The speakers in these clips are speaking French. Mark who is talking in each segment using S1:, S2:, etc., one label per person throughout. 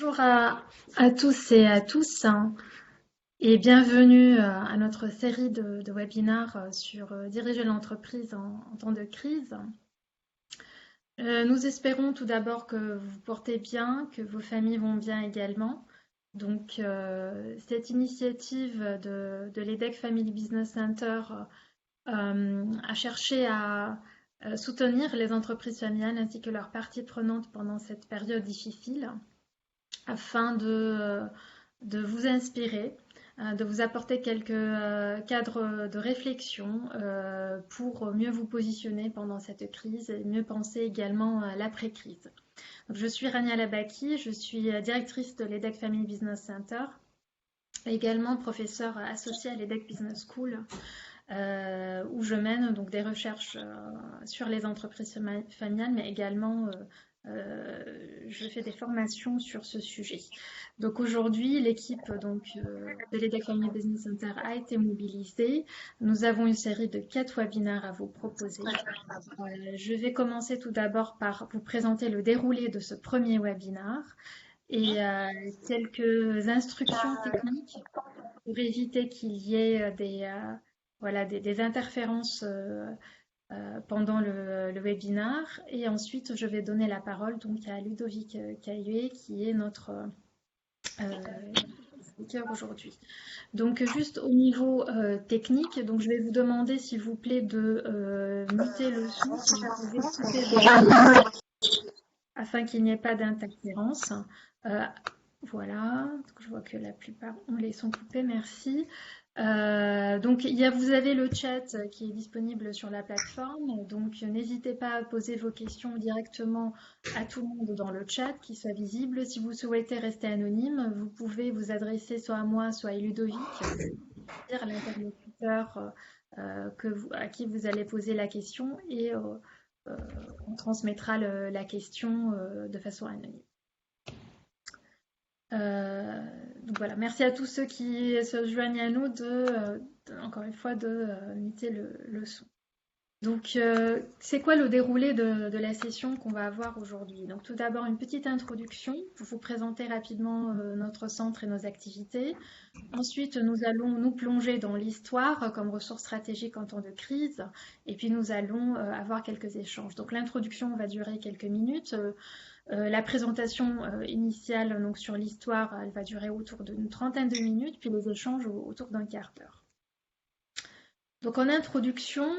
S1: Bonjour à tous et à tous et bienvenue à notre série de webinaires sur diriger l'entreprise en temps de crise. Nous espérons tout d'abord que vous vous portez bien, que vos familles vont bien également. Donc, cette initiative de l'EDEC Family Business Center a cherché à soutenir les entreprises familiales ainsi que leurs parties prenantes pendant cette période difficile, afin de vous inspirer, de vous apporter quelques cadres de réflexion pour mieux vous positionner pendant cette crise et mieux penser également à l'après-crise. Je suis Rania Labaki, je suis directrice de l'EDEC Family Business Center, également professeure associée à l'EDEC Business School, où je mène donc des recherches sur les entreprises familiales, mais également je fais des formations sur ce sujet. Donc aujourd'hui, l'équipe de l'EDEC Family Business Center a été mobilisée. Nous avons une série de 4 webinaires à vous proposer. Je vais commencer tout d'abord par vous présenter le déroulé de ce premier webinaire et quelques instructions techniques pour éviter qu'il y ait des interférences pendant le webinaire. Et ensuite, je vais donner la parole donc à Ludovic Cailluet, qui est notre speaker aujourd'hui. Donc, juste au niveau technique, donc je vais vous demander, s'il vous plaît, de muter le son, si vous pouvez couper afin qu'il n'y ait pas d'interférence. Voilà, donc je vois que la plupart ont les sons coupés, merci. Donc vous avez le chat qui est disponible sur la plateforme, donc n'hésitez pas à poser vos questions directement à tout le monde dans le chat, qui soit visible. Si vous souhaitez rester anonyme, vous pouvez vous adresser soit à moi, soit à Ludovic, c'est-à-dire l'interlocuteur à qui vous allez poser la question, et on transmettra la question de façon anonyme. Donc voilà, merci à tous ceux qui se joignent à nous encore une fois de muter le son. Donc c'est quoi le déroulé de la session qu'on va avoir aujourd'hui? Donc tout d'abord une petite introduction pour vous présenter rapidement notre centre et nos activités. Ensuite, nous allons nous plonger dans l'histoire comme ressource stratégique en temps de crise, et puis nous allons avoir quelques échanges. Donc l'introduction va durer quelques minutes. La présentation initiale donc, sur l'histoire, elle va durer autour d'une trentaine de minutes, puis les échanges autour d'un quart d'heure. Donc en introduction,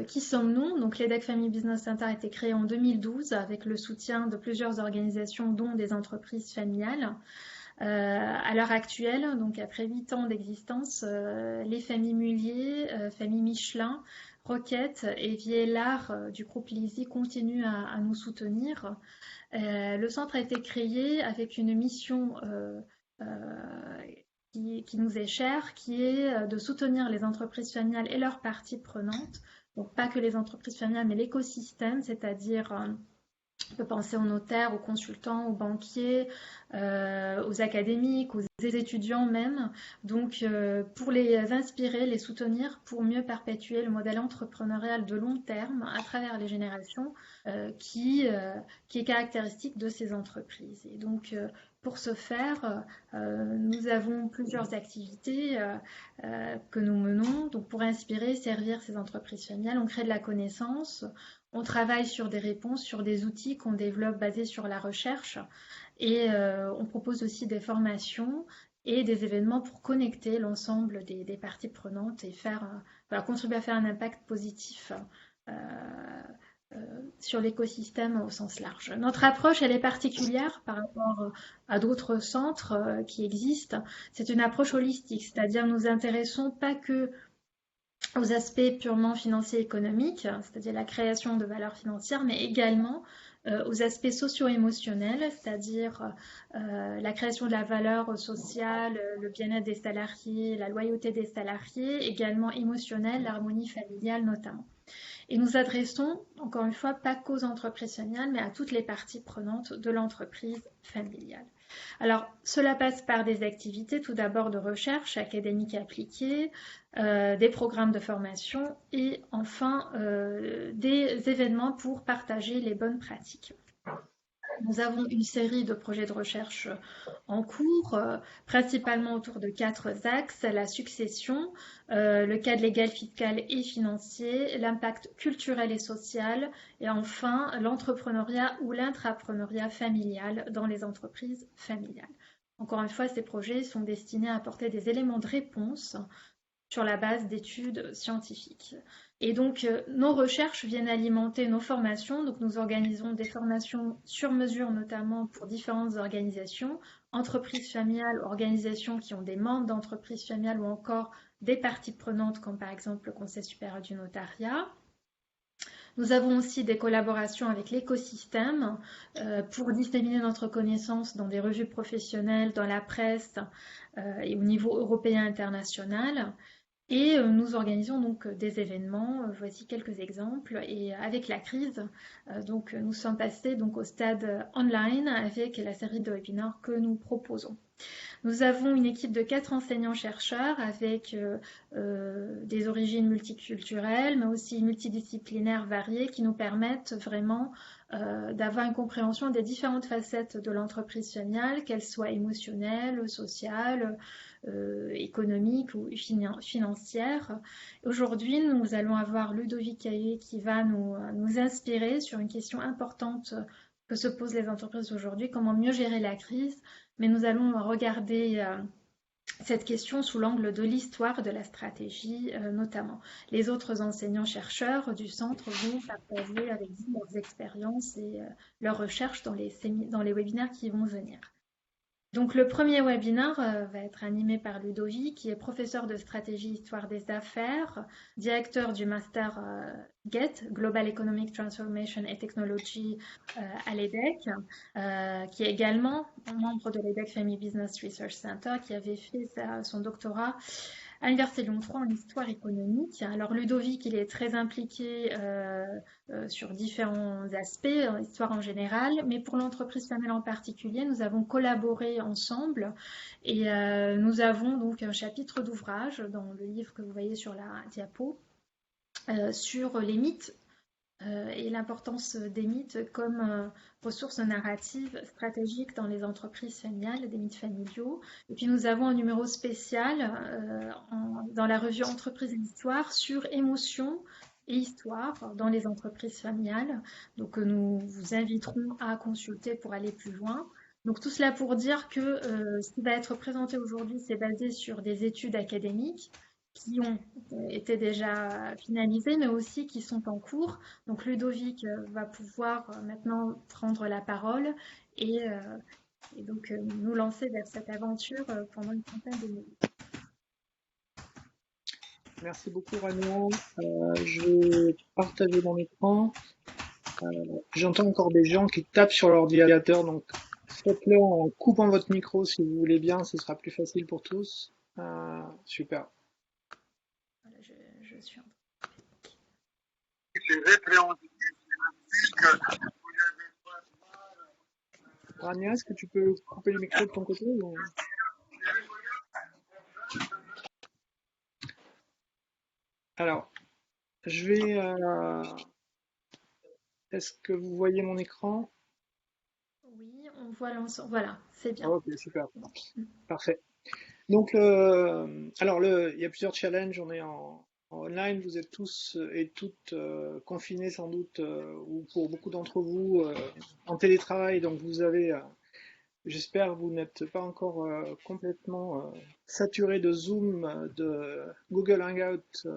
S1: qui sommes-nous? Donc l'EDEC Family Business Center a été créé en 2012 avec le soutien de plusieurs organisations, dont des entreprises familiales. À l'heure actuelle, donc après 8 ans d'existence, les familles Mullier, famille Michelin, Roquette et Viellard du groupe Lisi continuent à nous soutenir. Le centre a été créé avec une mission qui nous est chère, qui est de soutenir les entreprises familiales et leurs parties prenantes. Donc pas que les entreprises familiales, mais l'écosystème, c'est-à-dire on peut penser aux notaires, aux consultants, aux banquiers, aux académiques, aux étudiants même. Donc, pour les inspirer, les soutenir, pour mieux perpétuer le modèle entrepreneurial de long terme à travers les générations qui est caractéristique de ces entreprises. Et donc, pour ce faire, nous avons plusieurs activités que nous menons. Donc, pour inspirer, servir ces entreprises familiales, on crée de la connaissance. On travaille sur des réponses, sur des outils qu'on développe basés sur la recherche, et on propose aussi des formations et des événements pour connecter l'ensemble des parties prenantes et contribuer à faire un impact positif sur l'écosystème au sens large. Notre approche, elle est particulière par rapport à d'autres centres qui existent. C'est une approche holistique, c'est-à-dire nous intéressons pas que aux aspects purement financiers et économiques, c'est-à-dire la création de valeur financière, mais également aux aspects socio-émotionnels, c'est-à-dire la création de la valeur sociale, le bien-être des salariés, la loyauté des salariés, également émotionnelle, l'harmonie familiale notamment. Et nous adressons, encore une fois, pas qu'aux entreprises familiales, mais à toutes les parties prenantes de l'entreprise familiale. Alors, cela passe par des activités, tout d'abord de recherche académique et appliquée, des programmes de formation et enfin des événements pour partager les bonnes pratiques. Nous avons une série de projets de recherche en cours, principalement autour de 4 axes: la succession, le cadre légal, fiscal et financier, l'impact culturel et social, et enfin l'entrepreneuriat ou l'intrapreneuriat familial dans les entreprises familiales. Encore une fois, ces projets sont destinés à apporter des éléments de réponse sur la base d'études scientifiques. Et donc, nos recherches viennent alimenter nos formations. Donc, nous organisons des formations sur mesure, notamment pour différentes organisations, entreprises familiales, organisations qui ont des membres d'entreprises familiales ou encore des parties prenantes, comme par exemple le Conseil supérieur du notariat. Nous avons aussi des collaborations avec l'écosystème pour disséminer notre connaissance dans des revues professionnelles, dans la presse et au niveau européen et international. Et nous organisons donc des événements. Voici quelques exemples. Et avec la crise, donc nous sommes passés donc au stade online avec la série de webinaires que nous proposons. Nous avons une équipe de 4 enseignants-chercheurs avec des origines multiculturelles, mais aussi multidisciplinaires variées, qui nous permettent vraiment d'avoir une compréhension des différentes facettes de l'entreprise familiale, qu'elles soient émotionnelles, sociales, économiques ou financières. Aujourd'hui, nous allons avoir Ludovic Caillé qui va nous inspirer sur une question importante que se posent les entreprises aujourd'hui: comment mieux gérer la crise. Mais nous allons regarder cette question sous l'angle de l'histoire de la stratégie notamment. Les autres enseignants-chercheurs du centre vont partager avec vous leurs expériences et leurs recherches dans les webinaires qui vont venir. Donc le premier webinaire va être animé par Ludovic, qui est professeur de stratégie histoire des affaires, directeur du master GET, Global Economic Transformation and Technology à l'EDEC, qui est également membre de l'EDEC Family Business Research Center, qui avait fait son doctorat à l'Université Lyon 3 en histoire économique. Alors Ludovic, il est très impliqué sur différents aspects, en histoire en général, mais pour l'entreprise familiale en particulier, nous avons collaboré ensemble et nous avons donc un chapitre d'ouvrage dans le livre que vous voyez sur la diapo sur les mythes et l'importance des mythes comme ressources narratives stratégiques dans les entreprises familiales, des mythes familiaux. Et puis nous avons un numéro spécial dans la revue Entreprises et Histoire sur émotion et histoire dans les entreprises familiales. Donc nous vous inviterons à consulter pour aller plus loin. Donc tout cela pour dire que ce qui va être présenté aujourd'hui, c'est basé sur des études académiques qui ont été déjà finalisées, mais aussi qui sont en cours. Donc Ludovic va pouvoir maintenant prendre la parole et donc nous lancer vers cette aventure pendant une trentaine de minutes.
S2: Merci beaucoup Rania. Je vais partager mon écran. J'entends encore des gens qui tapent sur l'ordinateur, donc faites-le en coupant votre micro si vous voulez bien, ce sera plus facile pour tous. Super.
S1: Voilà, je suis en
S2: Rania, est-ce que tu peux couper le micro de ton côté ou... Alors, je vais... Est-ce que vous voyez mon écran?
S1: Oui, on voit l'ensemble. Voilà, c'est bien.
S2: Ok, super. Parfait. Donc, il y a plusieurs challenges. On est en online. Vous êtes tous et toutes confinés sans doute, ou pour beaucoup d'entre vous en télétravail. Donc, vous avez, j'espère, vous n'êtes pas encore complètement saturé de Zoom, de Google Hangout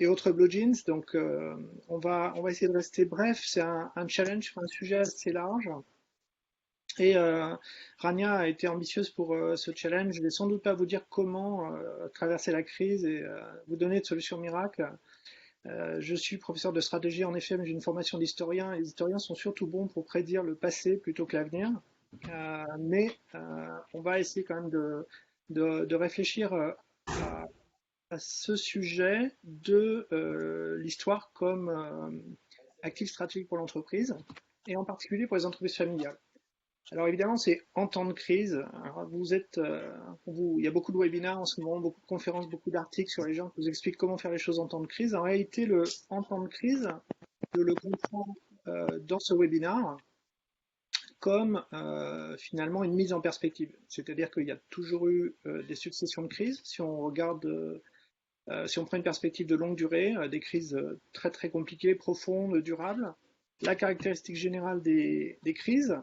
S2: et autres BlueJeans. Donc, on va essayer de rester bref. C'est un challenge, un sujet assez large. Et Rania a été ambitieuse pour ce challenge. Je vais sans doute pas vous dire comment traverser la crise et vous donner de solutions miracles. Je suis professeur de stratégie en effet, mais j'ai une formation d'historien. Les historiens sont surtout bons pour prédire le passé plutôt que l'avenir. Mais on va essayer quand même de réfléchir à ce sujet de l'histoire comme actif stratégique pour l'entreprise et en particulier pour les entreprises familiales. Alors évidemment, c'est en temps de crise. Alors, il y a beaucoup de webinaires en ce moment, beaucoup de conférences, beaucoup d'articles sur les gens qui vous expliquent comment faire les choses en temps de crise. En réalité, en temps de crise, je le comprends dans ce webinaire comme finalement une mise en perspective. C'est-à-dire qu'il y a toujours eu des successions de crises. Si on regarde, si on prend une perspective de longue durée, des crises très très compliquées, profondes, durables, la caractéristique générale des crises,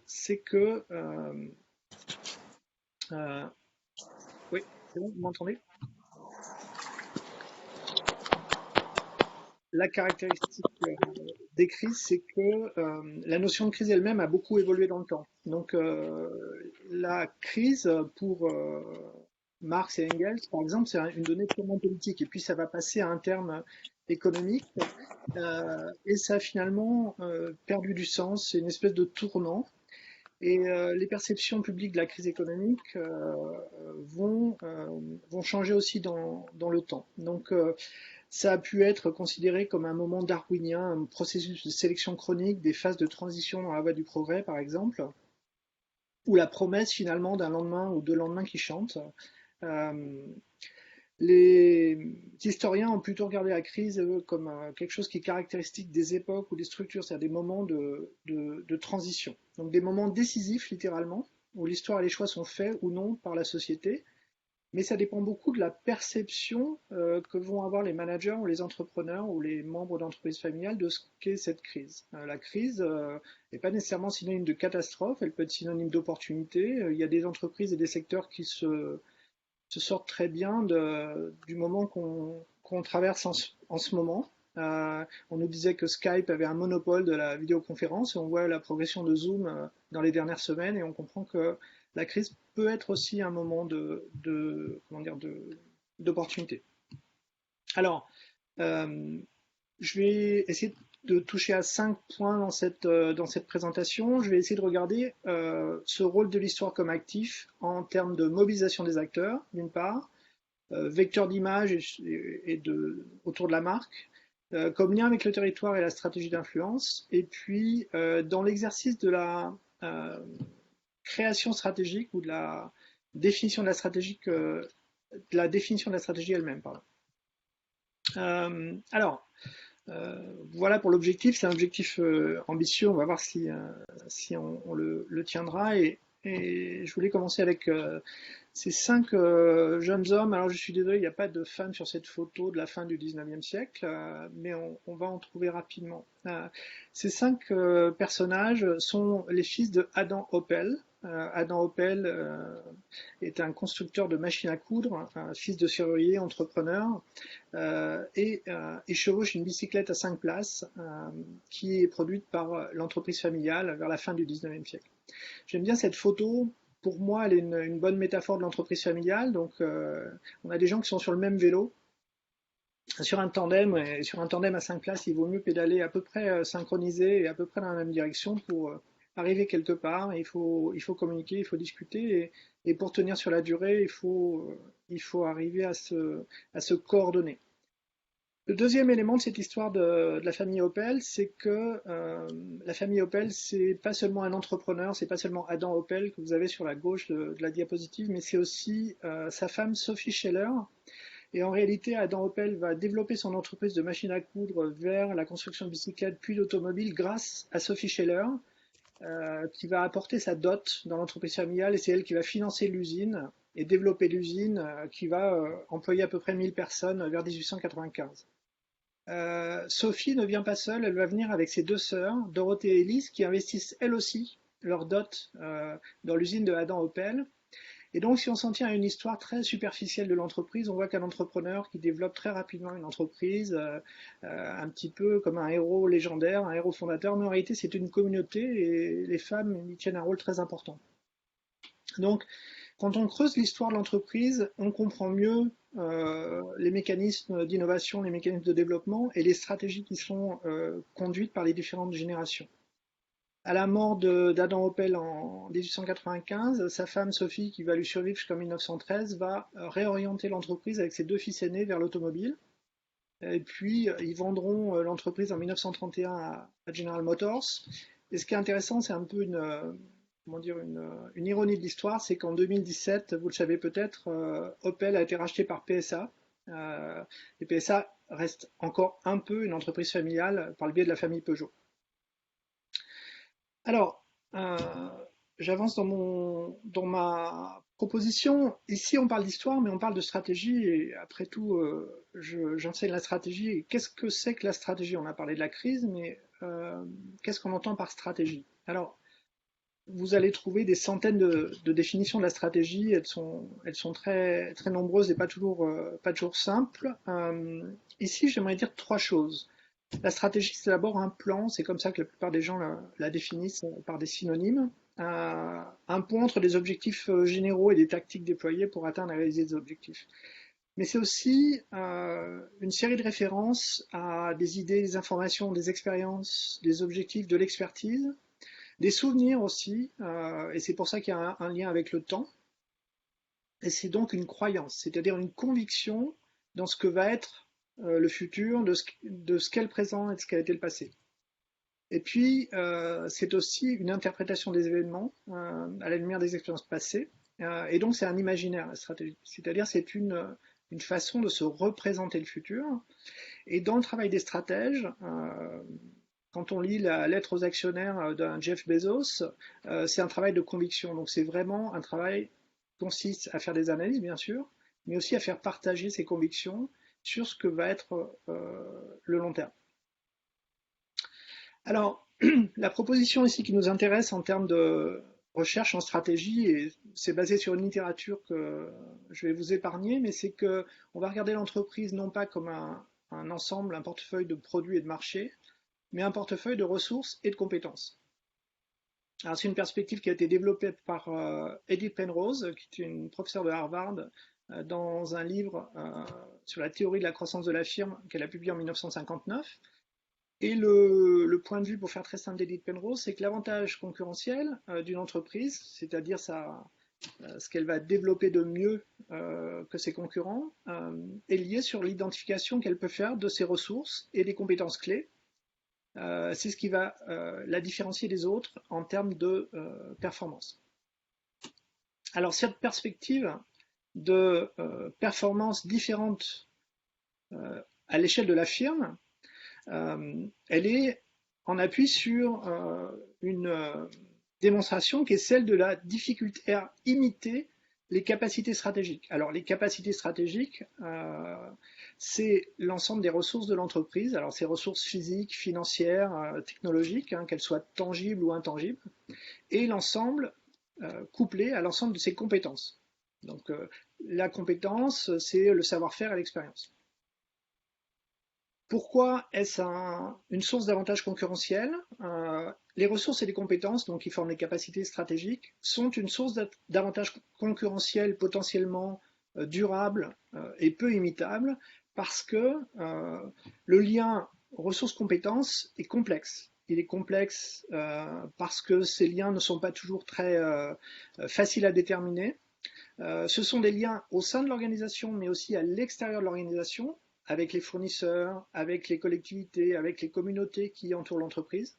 S2: c'est que... oui, c'est bon, vous m'entendez? La caractéristique des crises, c'est que la notion de crise elle-même a beaucoup évolué dans le temps. Donc la crise, pour Marx et Engels, par exemple, c'est une donnée purement politique. Et puis ça va passer à un terme économique. Et ça a finalement perdu du sens. C'est une espèce de tournant. Et les perceptions publiques de la crise économique vont changer aussi dans le temps. Donc ça a pu être considéré comme un moment darwinien, un processus de sélection chronique des phases de transition dans la voie du progrès, par exemple, ou la promesse finalement d'un lendemain ou deux lendemains qui chantent. Euh, les historiens ont plutôt regardé la crise comme quelque chose qui est caractéristique des époques ou des structures, c'est-à-dire des moments de transition. Donc des moments décisifs, littéralement, où l'histoire et les choix sont faits ou non par la société, mais ça dépend beaucoup de la perception que vont avoir les managers ou les entrepreneurs ou les membres d'entreprises familiales de ce qu'est cette crise. La crise n'est pas nécessairement synonyme de catastrophe, elle peut être synonyme d'opportunité. Il y a des entreprises et des secteurs qui se sortent très bien du moment qu'on traverse en ce moment. On nous disait que Skype avait un monopole de la vidéoconférence et on voit la progression de Zoom dans les dernières semaines et on comprend que la crise peut être aussi un moment d'opportunité. Alors, euh, je vais essayer de toucher à 5 points dans cette présentation. Je vais essayer de regarder ce rôle de l'histoire comme actif en termes de mobilisation des acteurs, d'une part, vecteur d'image autour de la marque, comme lien avec le territoire et la stratégie d'influence, et puis dans l'exercice de la création stratégique ou de la définition de la stratégie, elle-même. Pardon. Alors, voilà pour l'objectif. C'est un objectif ambitieux. On va voir si on le tiendra. Et je voulais commencer avec ces 5 jeunes hommes. Alors, je suis désolé, il n'y a pas de femme sur cette photo de la fin du 19e siècle, mais on va en trouver rapidement. Ces 5 personnages sont les fils de Adam Opel. Adam Opel est un constructeur de machines à coudre, un fils de serrurier, entrepreneur, et chevauche une bicyclette à 5 places qui est produite par l'entreprise familiale vers la fin du 19e siècle. J'aime bien cette photo. Pour moi, elle est une bonne métaphore de l'entreprise familiale. Donc, on a des gens qui sont sur le même vélo, sur un tandem, et sur un tandem à 5 places, il vaut mieux pédaler à peu près synchronisé et à peu près dans la même direction pour arriver quelque part. Il faut communiquer, il faut discuter, et pour tenir sur la durée, il faut arriver à se coordonner. Le deuxième élément de cette histoire de la famille Opel, c'est que la famille Opel, c'est pas seulement un entrepreneur, c'est pas seulement Adam Opel que vous avez sur la gauche de la diapositive, mais c'est aussi sa femme Sophie Scheller. Et en réalité, Adam Opel va développer son entreprise de machines à coudre vers la construction de bicyclettes puis d'automobiles grâce à Sophie Scheller, qui va apporter sa dot dans l'entreprise familiale, et c'est elle qui va financer l'usine et développer l'usine qui va employer à peu près 1000 personnes vers 1895. Sophie ne vient pas seule, elle va venir avec ses 2 sœurs, Dorothée et Elise, qui investissent elles aussi leur dot dans l'usine de Adam Opel. Et donc, si on s'en tient à une histoire très superficielle de l'entreprise, on voit qu'un entrepreneur qui développe très rapidement une entreprise, un petit peu comme un héros légendaire, un héros fondateur, mais en réalité, c'est une communauté et les femmes y tiennent un rôle très important. Donc, quand on creuse l'histoire de l'entreprise, on comprend mieux les mécanismes d'innovation, les mécanismes de développement et les stratégies qui sont conduites par les différentes générations. À la mort d'Adam Opel en 1895, sa femme Sophie, qui va lui survivre jusqu'en 1913, va réorienter l'entreprise avec ses 2 fils aînés vers l'automobile. Et puis, ils vendront l'entreprise en 1931 à General Motors. Et ce qui est intéressant, c'est un peu une ironie de l'histoire, c'est qu'en 2017, vous le savez peut-être, Opel a été racheté par PSA. Et PSA reste encore un peu une entreprise familiale par le biais de la famille Peugeot. Alors, j'avance dans ma proposition. Ici, on parle d'histoire, mais on parle de stratégie. Et après tout, j'enseigne la stratégie. Et qu'est-ce que c'est que la stratégie? On a parlé de la crise, mais qu'est-ce qu'on entend par stratégie? Alors, vous allez trouver des centaines de définitions de la stratégie. Elles sont très, très nombreuses et pas toujours simples. Ici, j'aimerais dire trois choses. La stratégie, c'est d'abord un plan, c'est comme ça que la plupart des gens la définissent par des synonymes. Un pont entre des objectifs généraux et des tactiques déployées pour atteindre et réaliser des objectifs. Mais c'est aussi une série de références à des idées, des informations, des expériences, des objectifs, de l'expertise, des souvenirs aussi, et c'est pour ça qu'il y a un lien avec le temps. Et c'est donc une croyance, c'est-à-dire une conviction dans ce que va être le futur, de ce qu'est le présent et de ce qu'a été le passé. Et puis, c'est aussi une interprétation des événements à la lumière des expériences passées. Et donc, c'est un imaginaire, la stratégie. C'est-à-dire, c'est une façon de se représenter le futur. Et dans le travail des stratèges, quand on lit la lettre aux actionnaires d'un Jeff Bezos, c'est un travail de conviction. Donc, c'est vraiment un travail qui consiste à faire des analyses, bien sûr, mais aussi à faire partager ses convictions sur ce que va être le long terme. Alors, la proposition ici qui nous intéresse en termes de recherche en stratégie, et c'est basé sur une littérature que je vais vous épargner, mais c'est que on va regarder l'entreprise non pas comme un ensemble, un portefeuille de produits et de marchés, mais un portefeuille de ressources et de compétences. Alors, c'est une perspective qui a été développée par Edith Penrose, qui est une professeure de Harvard, dans un livre sur la théorie de la croissance de la firme qu'elle a publié en 1959. Et le point de vue, pour faire très simple, d'Edith Penrose, c'est que l'avantage concurrentiel d'une entreprise, c'est-à-dire ce qu'elle va développer de mieux que ses concurrents, est lié sur l'identification qu'elle peut faire de ses ressources et des compétences clés. C'est ce qui va la différencier des autres en termes de performance. Alors, cette perspective de performance différente à l'échelle de la firme, elle est en appui sur une démonstration qui est celle de la difficulté à imiter les capacités stratégiques. Alors les capacités stratégiques, c'est l'ensemble des ressources de l'entreprise, alors ces ressources physiques, financières, technologiques, qu'elles soient tangibles ou intangibles, et l'ensemble couplé à l'ensemble de ses compétences. Donc la compétence, c'est le savoir-faire et l'expérience. Pourquoi est-ce une source d'avantage concurrentiel? Les ressources et les compétences, donc qui forment les capacités stratégiques, sont une source d'avantage concurrentiel potentiellement durable et peu imitable parce que le lien ressources-compétences est complexe. Il est complexe parce que ces liens ne sont pas toujours très faciles à déterminer. Ce sont des liens au sein de l'organisation, mais aussi à l'extérieur de l'organisation, avec les fournisseurs, avec les collectivités, avec les communautés qui entourent l'entreprise.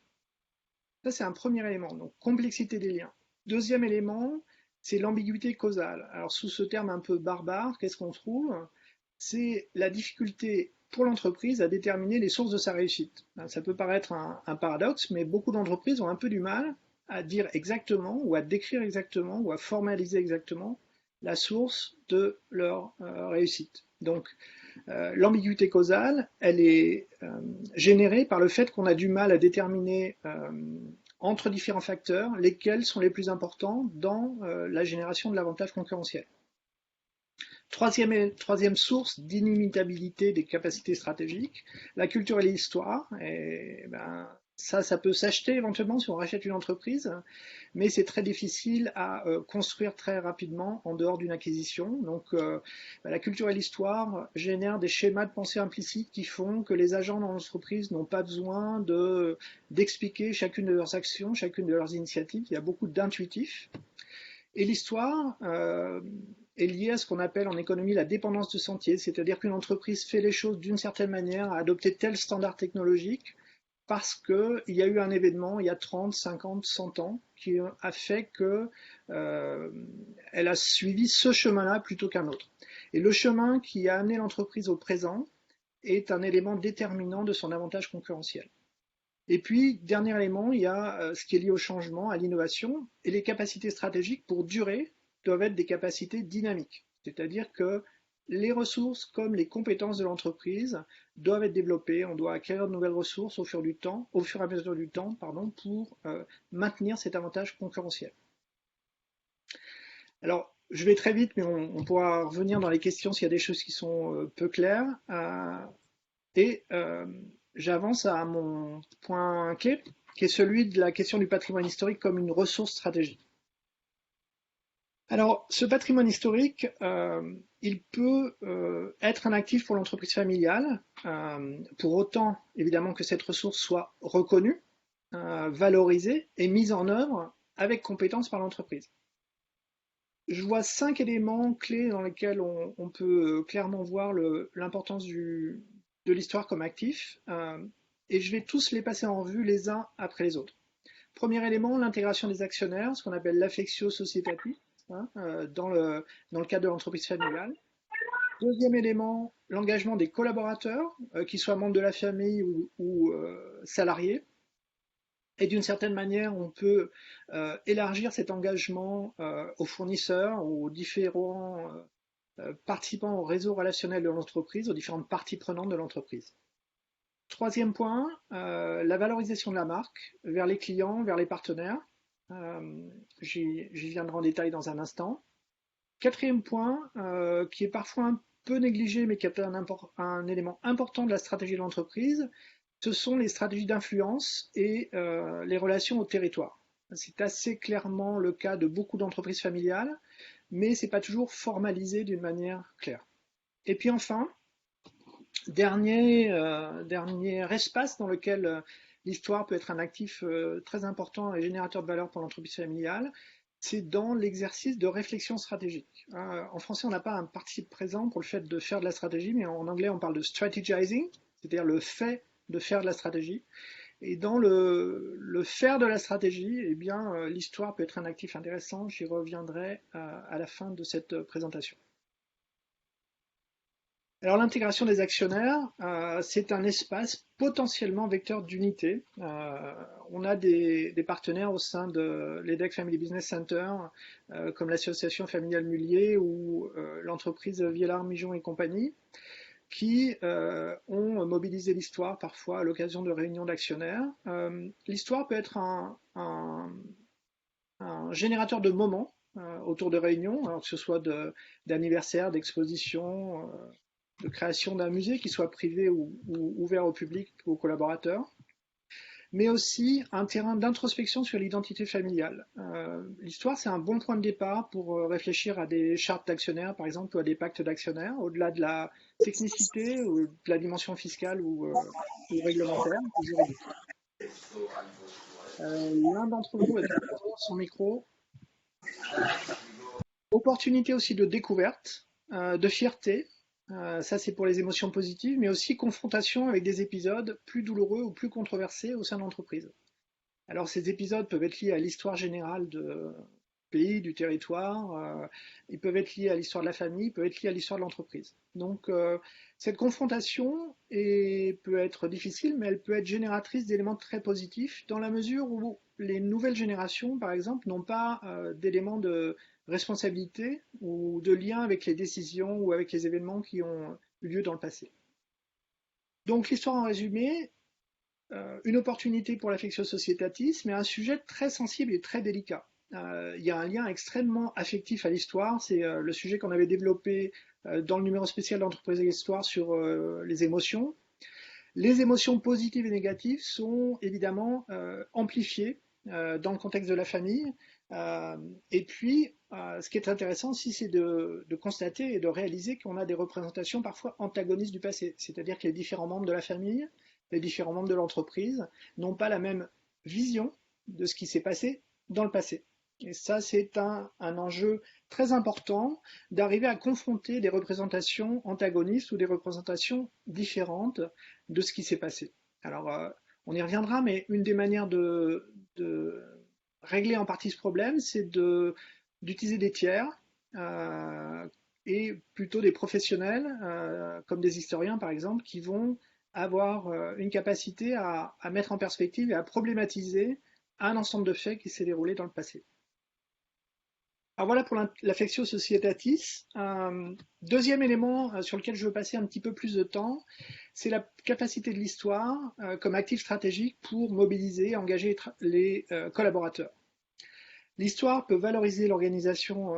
S2: Ça, c'est un premier élément, donc complexité des liens. Deuxième élément, c'est l'ambiguïté causale. Alors, sous ce terme un peu barbare, qu'est-ce qu'on trouve? C'est la difficulté pour l'entreprise à déterminer les sources de sa réussite. Ça peut paraître un paradoxe, mais beaucoup d'entreprises ont un peu du mal à dire exactement, ou à décrire exactement, ou à formaliser exactement la source de leur réussite. Donc, l'ambiguïté causale, elle est générée par le fait qu'on a du mal à déterminer entre différents facteurs lesquels sont les plus importants dans la génération de l'avantage concurrentiel. Troisième source d'inimitabilité des capacités stratégiques, la culture et l'histoire. Et ça peut s'acheter éventuellement si on rachète une entreprise, mais c'est très difficile à construire très rapidement en dehors d'une acquisition. Donc la culture et l'histoire génèrent des schémas de pensée implicites qui font que les agents dans l'entreprise n'ont pas besoin d'expliquer chacune de leurs actions, chacune de leurs initiatives. Il y a beaucoup d'intuitifs. Et l'histoire est liée à ce qu'on appelle en économie la dépendance de sentier, c'est-à-dire qu'une entreprise fait les choses d'une certaine manière, a adopté tel standard technologique, parce qu'il y a eu un événement il y a 30, 50, 100 ans qui a fait qu'elle a suivi ce chemin-là plutôt qu'un autre. Et le chemin qui a amené l'entreprise au présent est un élément déterminant de son avantage concurrentiel. Et puis, dernier élément, il y a ce qui est lié au changement, à l'innovation, et les capacités stratégiques pour durer doivent être des capacités dynamiques. C'est-à-dire que les ressources comme les compétences de l'entreprise doivent être développées. On doit acquérir de nouvelles ressources au fur et à mesure du temps, pardon, pour maintenir cet avantage concurrentiel. Alors, je vais très vite, mais on pourra revenir dans les questions s'il y a des choses qui sont peu claires. Et j'avance à mon point clé, qui est celui de la question du patrimoine historique comme une ressource stratégique. Alors, ce patrimoine historique, il peut être un actif pour l'entreprise familiale, pour autant, évidemment, que cette ressource soit reconnue, valorisée et mise en œuvre avec compétence par l'entreprise. Je vois 5 éléments clés dans lesquels on peut clairement voir l'importance de l'histoire comme actif, et je vais tous les passer en revue les uns après les autres. Premier élément, l'intégration des actionnaires, ce qu'on appelle l'affectio societatis, hein, dans le cadre de l'entreprise familiale. Deuxième élément, l'engagement des collaborateurs, qu'ils soient membres de la famille ou salariés. Et d'une certaine manière, on peut élargir cet engagement aux fournisseurs, aux différents participants au réseau relationnel de l'entreprise, aux différentes parties prenantes de l'entreprise. Troisième point, la valorisation de la marque vers les clients, vers les partenaires. J'y viendrai en détail dans un instant. Quatrième point, qui est parfois un peu négligé, mais qui est un élément important de la stratégie de l'entreprise, ce sont les stratégies d'influence et les relations au territoire. C'est assez clairement le cas de beaucoup d'entreprises familiales, mais ce n'est pas toujours formalisé d'une manière claire. Et puis enfin, dernier espace dans lequel l'histoire peut être un actif très important et générateur de valeur pour l'entreprise familiale, c'est dans l'exercice de réflexion stratégique. En français, on n'a pas un participe présent pour le fait de faire de la stratégie, mais en anglais, on parle de strategizing, c'est-à-dire le fait de faire de la stratégie. Et dans le faire de la stratégie, eh bien, l'histoire peut être un actif intéressant. J'y reviendrai à la fin de cette présentation. Alors l'intégration des actionnaires, c'est un espace potentiellement vecteur d'unité. On a des partenaires au sein de l'EDEC Family Business Center, comme l'association familiale Mullier ou l'entreprise Vielard, Mijon et compagnie, qui ont mobilisé l'histoire parfois à l'occasion de réunions d'actionnaires. L'histoire peut être un générateur de moments autour de réunions, alors que ce soit d'anniversaires, d'expositions, de création d'un musée, qu'il soit privé ou ouvert au public ou aux collaborateurs, mais aussi un terrain d'introspection sur l'identité familiale. L'histoire, c'est un bon point de départ pour réfléchir à des chartes d'actionnaires, par exemple, ou à des pactes d'actionnaires, au-delà de la technicité ou de la dimension fiscale ou réglementaire ou juridique. L'un d'entre vous est son micro. Opportunité aussi de découverte, de fierté. Ça, c'est pour les émotions positives, mais aussi confrontation avec des épisodes plus douloureux ou plus controversés au sein de l'entreprise. Alors, ces épisodes peuvent être liés à l'histoire générale du pays, du territoire, ils peuvent être liés à l'histoire de la famille, ils peuvent être liés à l'histoire de l'entreprise. Donc, cette confrontation peut être difficile, mais elle peut être génératrice d'éléments très positifs, dans la mesure où les nouvelles générations, par exemple, n'ont pas d'éléments de responsabilité ou de lien avec les décisions ou avec les événements qui ont eu lieu dans le passé. Donc l'histoire en résumé, une opportunité pour l'affectio societatis, mais un sujet très sensible et très délicat. Il y a un lien extrêmement affectif à l'histoire, c'est le sujet qu'on avait développé dans le numéro spécial d'Entreprise et l'Histoire sur les émotions. Les émotions positives et négatives sont évidemment amplifiées dans le contexte de la famille. Et puis, ce qui est intéressant aussi, c'est de constater et de réaliser qu'on a des représentations parfois antagonistes du passé. C'est-à-dire que les différents membres de la famille, les différents membres de l'entreprise n'ont pas la même vision de ce qui s'est passé dans le passé. Et ça, c'est un enjeu très important d'arriver à confronter des représentations antagonistes ou des représentations différentes de ce qui s'est passé. Alors, on y reviendra, mais une des manières de régler en partie ce problème, c'est d'utiliser des tiers et plutôt des professionnels, comme des historiens par exemple, qui vont avoir une capacité à mettre en perspective et à problématiser un ensemble de faits qui s'est déroulé dans le passé. Alors voilà pour l'affectio societatis. Deuxième élément sur lequel je veux passer un petit peu plus de temps, c'est la capacité de l'histoire comme actif stratégique pour mobiliser et engager les collaborateurs. L'histoire peut valoriser l'organisation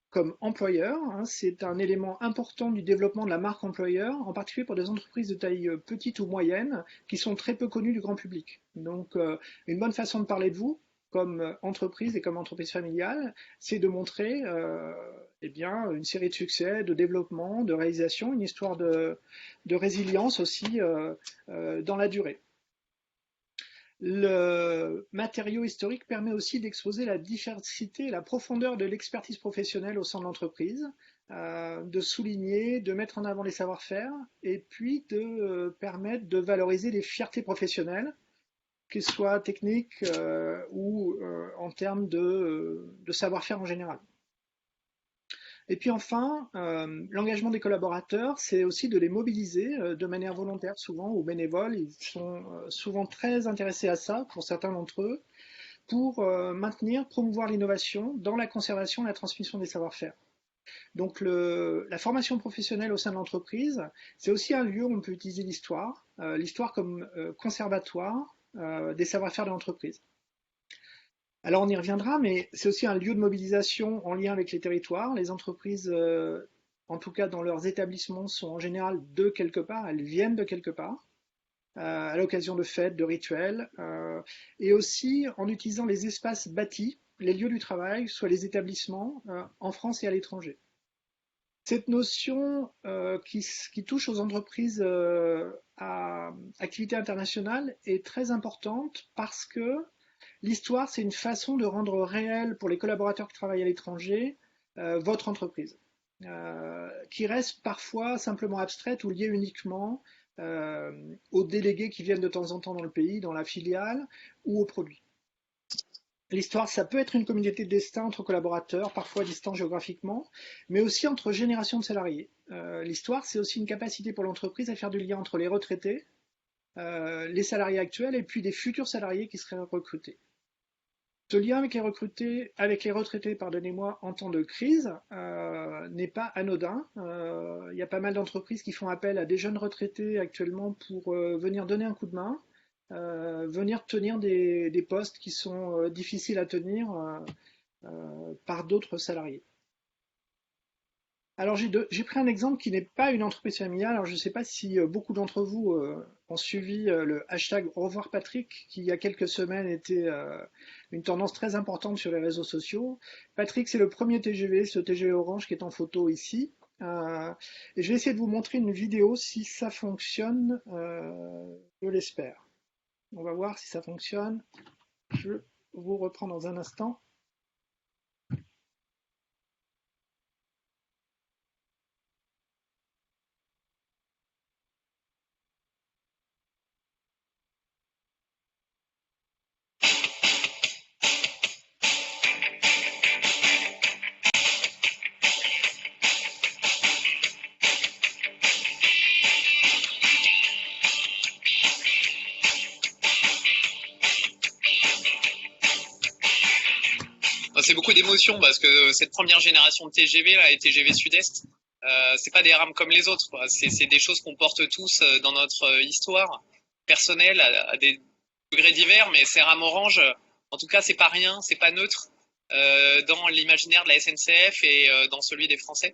S2: comme employeur. C'est un élément important du développement de la marque employeur, en particulier pour des entreprises de taille petite ou moyenne qui sont très peu connues du grand public. Donc, une bonne façon de parler de vous comme entreprise et comme entreprise familiale, c'est de montrer eh bien, une série de succès, de développement, de réalisation, une histoire de résilience aussi dans la durée. Le matériau historique permet aussi d'exposer la diversité et la profondeur de l'expertise professionnelle au sein de l'entreprise, de souligner, de mettre en avant les savoir-faire et puis de permettre de valoriser les fiertés professionnelles, qu'elles soient techniques ou en termes de savoir-faire en général. Et puis enfin, l'engagement des collaborateurs, c'est aussi de les mobiliser de manière volontaire souvent ou bénévole. Ils sont souvent très intéressés à ça pour certains d'entre eux, pour maintenir, promouvoir l'innovation dans la conservation et la transmission des savoir-faire. Donc la formation professionnelle au sein de l'entreprise, c'est aussi un lieu où on peut utiliser l'histoire comme conservatoire des savoir-faire de l'entreprise. Alors on y reviendra, mais c'est aussi un lieu de mobilisation en lien avec les territoires. Les entreprises, en tout cas dans leurs établissements, sont en général de quelque part, elles viennent de quelque part, à l'occasion de fêtes, de rituels, et aussi en utilisant les espaces bâtis, les lieux du travail, soit les établissements, en France et à l'étranger. Cette notion qui touche aux entreprises à activité internationale est très importante parce que l'histoire, c'est une façon de rendre réel pour les collaborateurs qui travaillent à l'étranger votre entreprise, qui reste parfois simplement abstraite ou liée uniquement aux délégués qui viennent de temps en temps dans le pays, dans la filiale ou aux produits. L'histoire, ça peut être une communauté de destin entre collaborateurs, parfois distants géographiquement, mais aussi entre générations de salariés. L'histoire, c'est aussi une capacité pour l'entreprise à faire du lien entre les retraités, les salariés actuels et puis des futurs salariés qui seraient recrutés. Ce lien avec les retraités, pardonnez-moi, en temps de crise n'est pas anodin. Il y a pas mal d'entreprises qui font appel à des jeunes retraités actuellement pour venir donner un coup de main, venir tenir des postes qui sont difficiles à tenir par d'autres salariés. Alors j'ai pris un exemple qui n'est pas une entreprise familiale. Alors je ne sais pas si beaucoup d'entre vous ont suivi le hashtag Au revoir Patrick, qui il y a quelques semaines était une tendance très importante sur les réseaux sociaux. Patrick, c'est le premier TGV, ce TGV orange qui est en photo ici. Et je vais essayer de vous montrer une vidéo si ça fonctionne, je l'espère. On va voir si ça fonctionne. Je vous reprends dans un instant.
S3: C'est beaucoup d'émotions parce que cette première génération de TGV, là, les TGV Sud-Est, c'est pas des rames comme les autres, quoi. C'est des choses qu'on porte tous dans notre histoire personnelle à des degrés divers, mais ces rames oranges, en tout cas, c'est pas rien, c'est pas neutre dans l'imaginaire de la SNCF et dans celui des Français.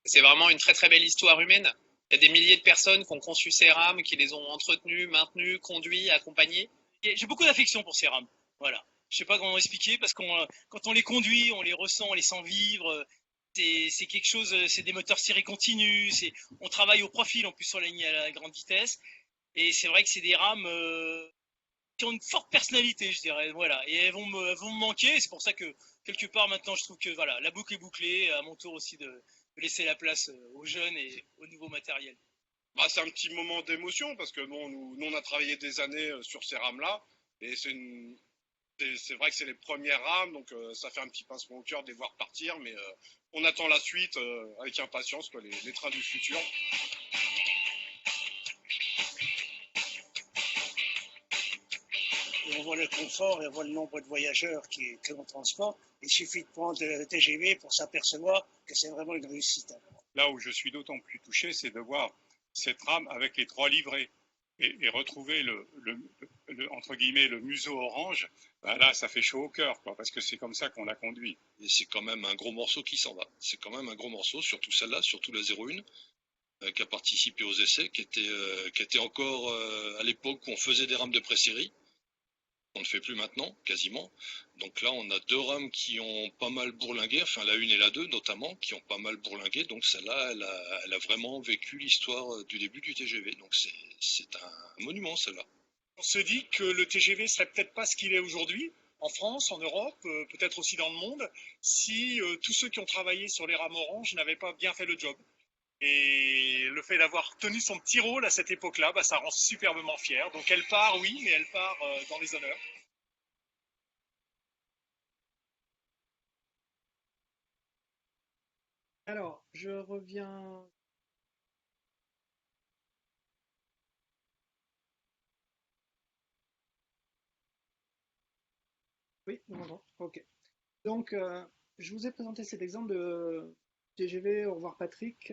S3: C'est vraiment une très très belle histoire humaine. Il y a des milliers de personnes qui ont conçu ces rames, qui les ont entretenues, maintenues, conduites, accompagnées.
S4: J'ai beaucoup d'affection pour ces rames. Voilà. Je sais pas comment expliquer parce qu'on quand on les conduit, on les ressent, on les sent vivre. C'est quelque chose, c'est des moteurs série continue, on travaille au profil en plus sur la ligne à la grande vitesse et c'est vrai que c'est des rames qui ont une forte personnalité, je dirais, voilà, et elles vont me manquer, c'est pour ça que quelque part maintenant je trouve que voilà, la boucle est bouclée, à mon tour aussi de laisser la place aux jeunes et au nouveau matériel.
S5: Bah, c'est un petit moment d'émotion parce que bon, nous on a travaillé des années sur ces rames-là et c'est vrai que c'est les premières rames, donc ça fait un petit pincement au cœur de les voir partir, mais on attend la suite avec impatience, quoi, les trains du futur.
S6: et on voit le confort et on voit le nombre de voyageurs que l'on transporte. Il suffit de prendre le TGV pour s'apercevoir que c'est vraiment une réussite.
S7: Là où je suis d'autant plus touché, c'est de voir cette rame avec les 3 livrets et retrouver entre guillemets, le museau orange. Ben là, ça fait chaud au cœur, quoi, parce que c'est comme ça qu'on l'a conduit.
S8: Et c'est quand même un gros morceau qui s'en va. C'est quand même un gros morceau, surtout celle-là, surtout la 01, qui a participé aux essais, qui était encore à l'époque où on faisait des rames de pré-série. On ne fait plus maintenant, quasiment. Donc là, on a 2 rames qui ont pas mal bourlingué, enfin la 1 et la 2 notamment, qui ont pas mal bourlingué. Donc celle-là, elle a vraiment vécu l'histoire du début du TGV. Donc c'est un monument, celle-là.
S9: On se dit que le TGV serait peut-être pas ce qu'il est aujourd'hui, en France, en Europe, peut-être aussi dans le monde, si tous ceux qui ont travaillé sur les rames oranges n'avaient pas bien fait le job. Et le fait d'avoir tenu son petit rôle à cette époque-là, bah, ça rend superbement fier. Donc elle part, oui, mais elle part dans les honneurs.
S2: Alors, je reviens. Oui, on m'entend. Ok. Donc, je vous ai présenté cet exemple de TGV Au revoir Patrick.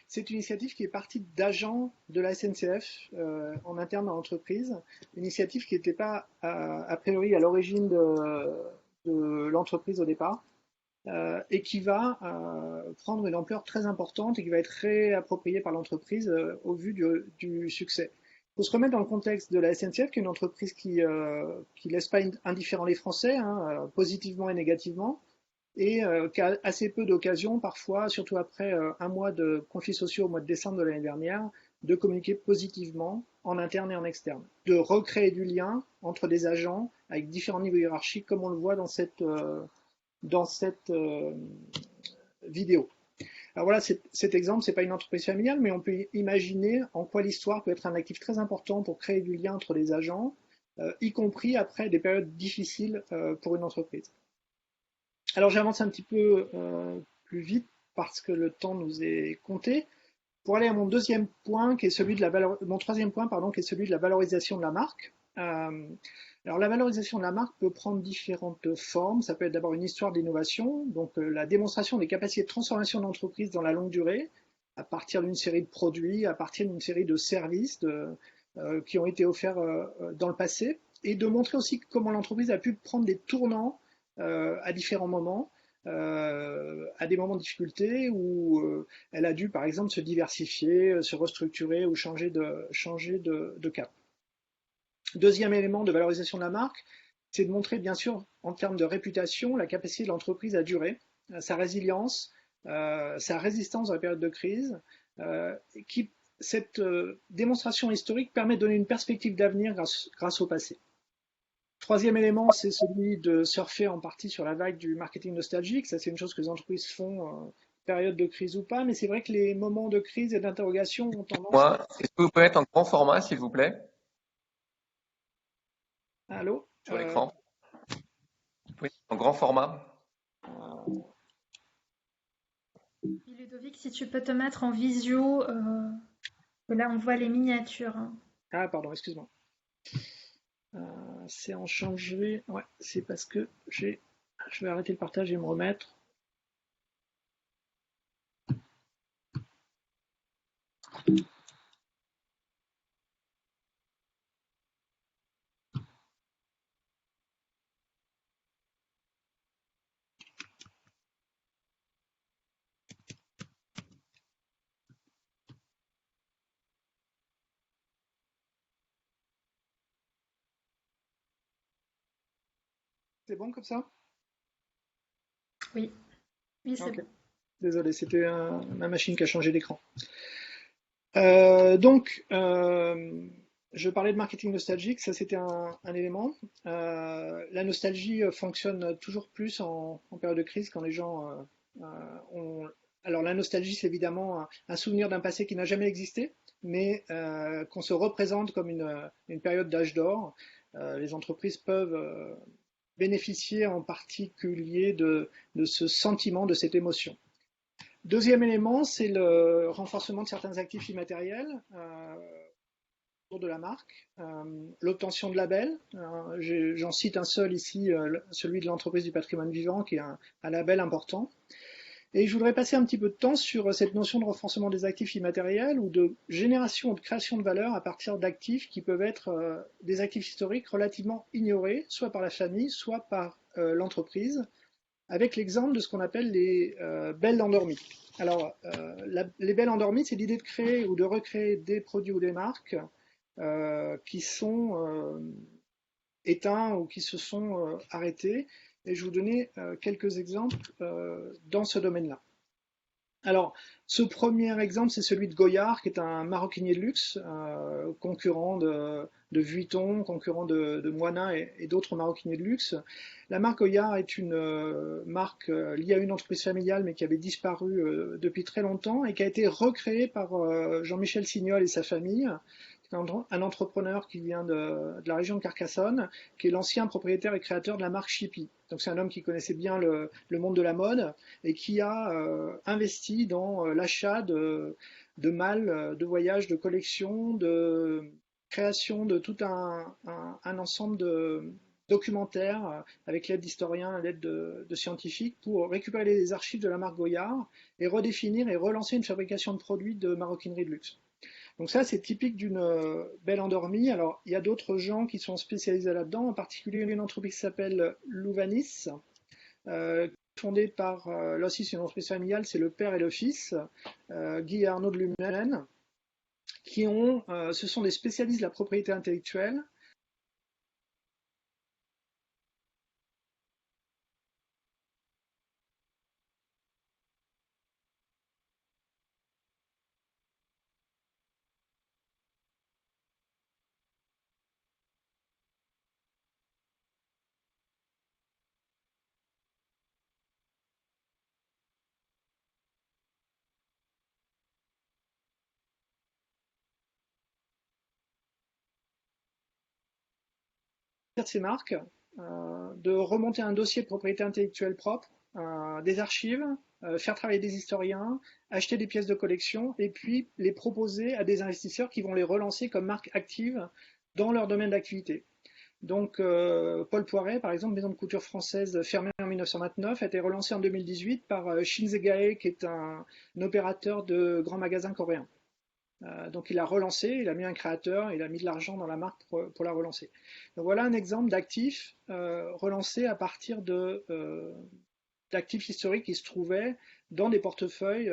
S2: C'est une initiative qui est partie d'agents de la SNCF en interne dans l'entreprise. Une initiative qui n'était pas a priori à l'origine de l'entreprise au départ. Et qui va prendre une ampleur très importante et qui va être réappropriée par l'entreprise au vu du succès. Il faut se remettre dans le contexte de la SNCF, qui est une entreprise qui laisse pas indifférents les Français, hein, positivement et négativement, et qui a assez peu d'occasions, parfois, surtout après un mois de conflits sociaux au mois de décembre de l'année dernière, de communiquer positivement en interne et en externe, de recréer du lien entre des agents avec différents niveaux hiérarchiques, comme on le voit dans cette vidéo. Alors voilà, cet exemple, c'est pas une entreprise familiale, mais on peut imaginer en quoi l'histoire peut être un actif très important pour créer du lien entre les agents, y compris après des périodes difficiles pour une entreprise. Alors j'avance un petit peu plus vite parce que le temps nous est compté. Pour aller à mon deuxième point, qui est celui de mon troisième point, pardon, qui est celui de la valorisation de la marque. Alors la valorisation de la marque peut prendre différentes formes. Ça peut être d'abord une histoire d'innovation, donc la démonstration des capacités de transformation de l'entreprise dans la longue durée, à partir d'une série de produits, à partir d'une série de services qui ont été offerts dans le passé, et de montrer aussi comment l'entreprise a pu prendre des tournants à différents moments, à des moments de difficulté où elle a dû par exemple se diversifier, se restructurer ou changer de cap. Deuxième élément de valorisation de la marque, c'est de montrer bien sûr en termes de réputation la capacité de l'entreprise à durer, sa résilience, sa résistance dans la période de crise. Cette démonstration historique permet de donner une perspective d'avenir grâce au passé. Troisième élément, c'est celui de surfer en partie sur la vague du marketing nostalgique. Ça, c'est une chose que les entreprises font période de crise ou pas, mais c'est vrai que les moments de crise et d'interrogation ont tendance...
S10: Est-ce que vous pouvez être en grand format, s'il vous plaît?
S2: Allô?
S10: Sur l'écran. Oui, en grand format.
S1: Ludovic, si tu peux te mettre en visio, là on voit les miniatures.
S2: Ah, pardon, excuse-moi. C'est en changé. Ouais, c'est parce que je vais arrêter le partage et me remettre. C'est bon comme ça?
S1: Oui, oui, c'est
S2: okay.
S1: bon.
S2: Désolé, c'était ma machine qui a changé d'écran. Je parlais de marketing nostalgique, ça c'était un élément. La nostalgie fonctionne toujours plus en période de crise quand les gens ont... Alors la nostalgie, c'est évidemment un souvenir d'un passé qui n'a jamais existé, mais qu'on se représente comme une période d'âge d'or. Les entreprises peuvent bénéficier en particulier de ce sentiment, de cette émotion. Deuxième élément, c'est le renforcement de certains actifs immatériels. de la marque, l'obtention de labels. J'en cite un seul ici, celui de l'entreprise du patrimoine vivant, qui est un label important. Et je voudrais passer un petit peu de temps sur cette notion de renforcement des actifs immatériels ou de génération ou de création de valeur à partir d'actifs qui peuvent être des actifs historiques relativement ignorés, soit par la famille, soit par l'entreprise, avec l'exemple de ce qu'on appelle les belles endormies. Alors, les belles endormies, c'est l'idée de créer ou de recréer des produits ou des marques qui sont éteints ou qui se sont arrêtés. Et je vais vous donner quelques exemples dans ce domaine-là. Alors, ce premier exemple, c'est celui de Goyard, qui est un maroquinier de luxe, concurrent de Vuitton, concurrent de Moina et d'autres maroquiniers de luxe. La marque Goyard est une marque liée à une entreprise familiale, mais qui avait disparu depuis très longtemps et qui a été recréée par Jean-Michel Signol et sa famille, un entrepreneur qui vient de la région de Carcassonne, qui est l'ancien propriétaire et créateur de la marque Chippy. Donc c'est un homme qui connaissait bien le monde de la mode et qui a investi dans l'achat de malles, de voyages, de collections, de création de tout un ensemble de documentaires avec l'aide d'historiens, l'aide de scientifiques pour récupérer les archives de la marque Goyard et redéfinir et relancer une fabrication de produits de maroquinerie de luxe. Donc ça, c'est typique d'une belle endormie. Alors, il y a d'autres gens qui sont spécialisés là-dedans, en particulier une entreprise qui s'appelle Louvanis, fondée par, là aussi c'est une entreprise familiale, c'est le père et le fils, Guy et Arnaud de Lumène, ce sont des spécialistes de la propriété intellectuelle. De ces marques, de remonter un dossier de propriété intellectuelle propre, des archives, faire travailler des historiens, acheter des pièces de collection et puis les proposer à des investisseurs qui vont les relancer comme marque active dans leur domaine d'activité. Donc Paul Poiret, par exemple, maison de couture française fermée en 1929, a été relancée en 2018 par Shinsegae, qui est un opérateur de grands magasins coréens. Donc il a relancé, il a mis un créateur, il a mis de l'argent dans la marque pour la relancer. Donc voilà un exemple d'actifs relancés à partir d'actifs historiques qui se trouvaient dans des portefeuilles,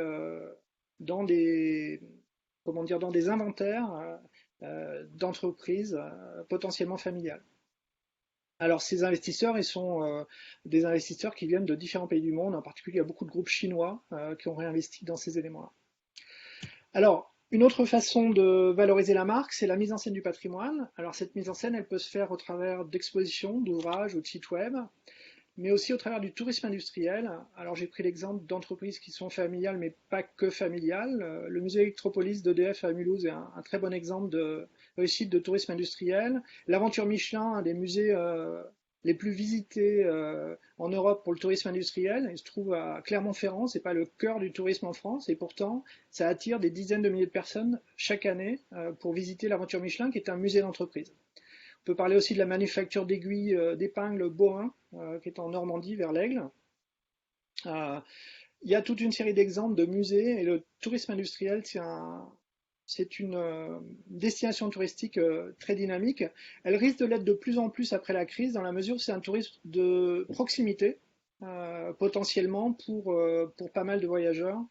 S2: dans des inventaires d'entreprises potentiellement familiales. Alors ces investisseurs, ils sont des investisseurs qui viennent de différents pays du monde, en particulier il y a beaucoup de groupes chinois qui ont réinvesti dans ces éléments-là. Alors, une autre façon de valoriser la marque, c'est la mise en scène du patrimoine. Alors cette mise en scène, elle peut se faire au travers d'expositions, d'ouvrages ou de sites web, mais aussi au travers du tourisme industriel. Alors j'ai pris l'exemple d'entreprises qui sont familiales, mais pas que familiales. Le musée Electropolis d'EDF à Mulhouse est un très bon exemple de réussite de tourisme industriel. L'Aventure Michelin, un des musées les plus visités en Europe pour le tourisme industriel. Il se trouve à Clermont-Ferrand, c'est pas le cœur du tourisme en France, et pourtant ça attire des dizaines de milliers de personnes chaque année pour visiter l'Aventure Michelin, qui est un musée d'entreprise. On peut parler aussi de la manufacture d'aiguilles, d'épingles Bohin, qui est en Normandie, vers l'Aigle. Il y a toute une série d'exemples de musées, et le tourisme industriel, c'est une destination touristique très dynamique. Elle risque de l'être de plus en plus après la crise, dans la mesure où c'est un tourisme de proximité, potentiellement pour pas mal de voyageurs